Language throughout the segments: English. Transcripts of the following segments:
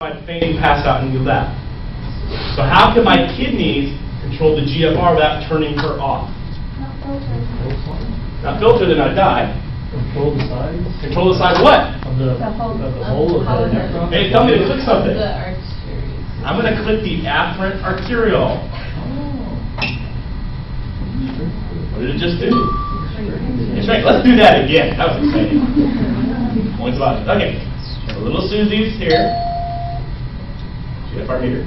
my faint pass out and you left. So how can my kidneys control the GFR without turning her off? Not filtered. Not filtered, then I'd die. Control the size Control the size of what? of the whole of the nephron. Hey, tell me to click something. The arteries. I'm going to click the afferent arteriole. What did it just do? That's right. Let's do that again. That was exciting. Points about it. Okay. So little Susie's here. GFR meter.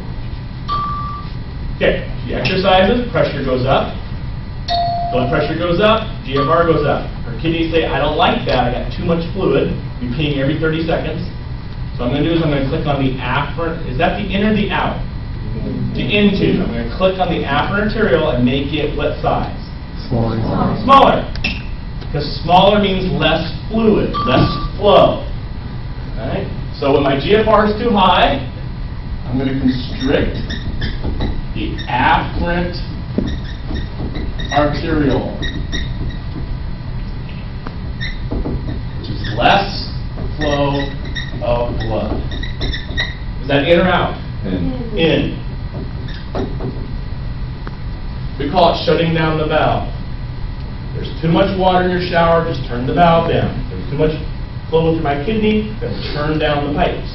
Okay. She exercises. Pressure goes up. Blood pressure goes up. GFR goes up. Her kidneys say, I don't like that. I got too much fluid. You're peeing every 30 seconds. So what I'm going to do is I'm going to click on the afferent. Is that the in or the out? The into. I'm going to click on the afferent arteriole and make it what size? Smaller. Smaller. Because smaller means less fluid, less flow. Alright? So when my GFR is too high, I'm going to constrict the afferent arteriole, which is less flow of blood. Is that in or out? In. We call it shutting down the valve. There's too much water in your shower, just turn the valve down. There's too much flow through my kidney, then turn down the pipes.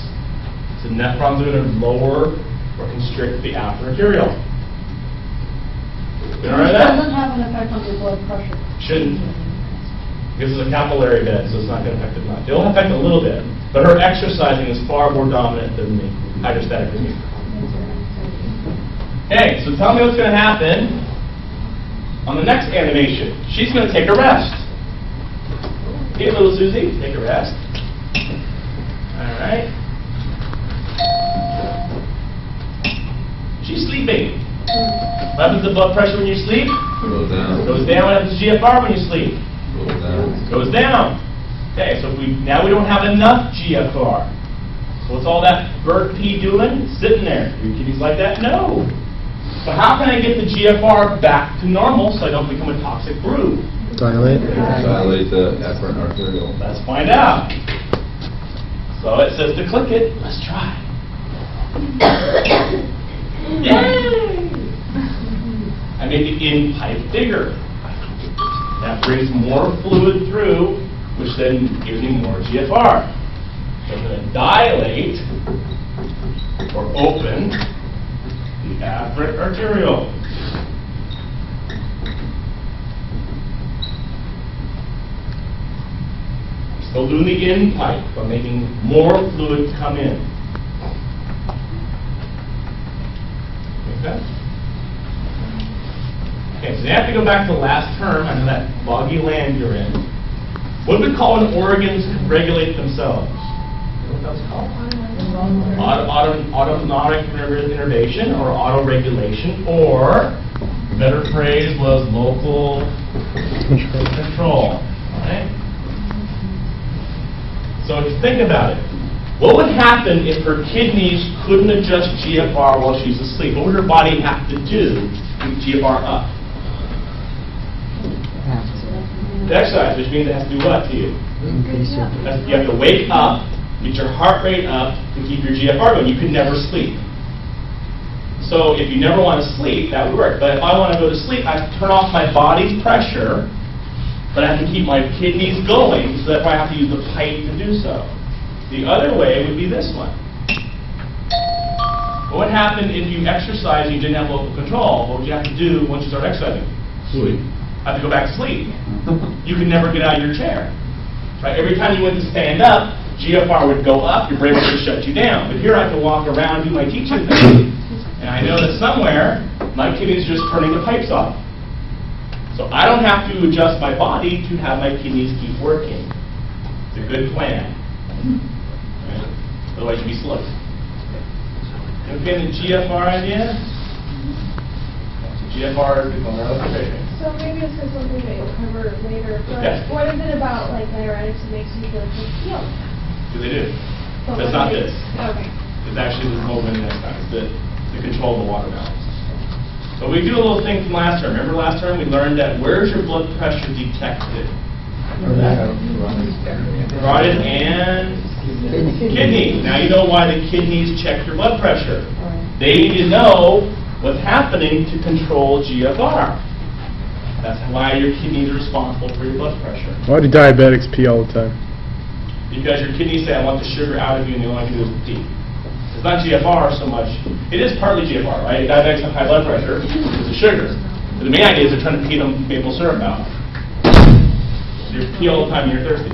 So nephrons are going to lower or constrict the afferent arteriole. You all right with It that? doesn't have an effect on your blood pressure. Shouldn't. This is a capillary bed, so it's not going to affect it much. It'll affect a little bit, but her exercising is far more dominant than the hydrostatic rhythm. Okay, so tell me what's going to happen on the next animation. She's going to take a rest. Okay, little Susie, take a rest. All right. She's sleeping. What happens to blood pressure when you sleep? Goes down. Goes down. What happens to GFR when you sleep? Goes down. Goes down. Okay, so now we don't have enough GFR. So what's all that Bert P doing? Sitting there. Your kidneys like that? No. So how can I get the GFR back to normal so I don't become a toxic brew? Dilate. Dilate the afferent arteriole. Let's find out. So it says to click it. Let's try. Yay! I made the in pipe bigger. That brings more fluid through, which then gives me more GFR. So I'm going to dilate or open the afferent arteriole. Still doing the in pipe, but making more fluid come in. Okay? Okay, so you have to go back to the last term. I know that boggy land you're in. What do we call when organs regulate themselves? You know what that's called? Autonomic innervation or autoregulation, or better phrase was local control. Right? So if you think about it, what would happen if her kidneys couldn't adjust GFR while she's asleep? What would her body have to do to keep GFR up? Exercise, which means it has to do what to you? You have to wake up, get your heart rate up to keep your GFR going. You could never sleep. So if you never want to sleep, that would work. But if I want to go to sleep, I have to turn off my body's pressure, but I have to keep my kidneys going, so therefore I have to use the pipe to do so. The other way would be this one. What would happen if you exercise and you didn't have local control? What would you have to do once you start exercising? Sleep. Have to go back to sleep. You could never get out of your chair. Right? Every time you went to stand up, GFR would go up, your brain would just shut you down. But here I can walk around, do my teaching thing, and I know that somewhere my kidneys are just turning the pipes off. So I don't have to adjust my body to have my kidneys keep working. It's a good plan. Right? Otherwise you'd be slow. Okay, the GFR idea? GFR is okay. So maybe this is something that you'll cover later, but Yes. what is it about like diuretics that makes you feel like you feel? Do they do? So But it's not this. Okay. It's actually the movement in the control of the water valves. So we do a little thing from last term. Remember last term we learned that where's your blood pressure detected? Carotid and Kidney. Now you know why the kidneys check your blood pressure. They need to know what's happening to control GFR. That's why your kidneys are responsible for your blood pressure. Why do diabetics pee all the time? Because your kidneys say, I want the sugar out of you, and the only thing to do is pee. It's not GFR so much. It is partly GFR, right? Diabetics have high blood pressure because of sugar. But the main idea is they're trying to pee the maple syrup out. So you pee all the time and you're thirsty.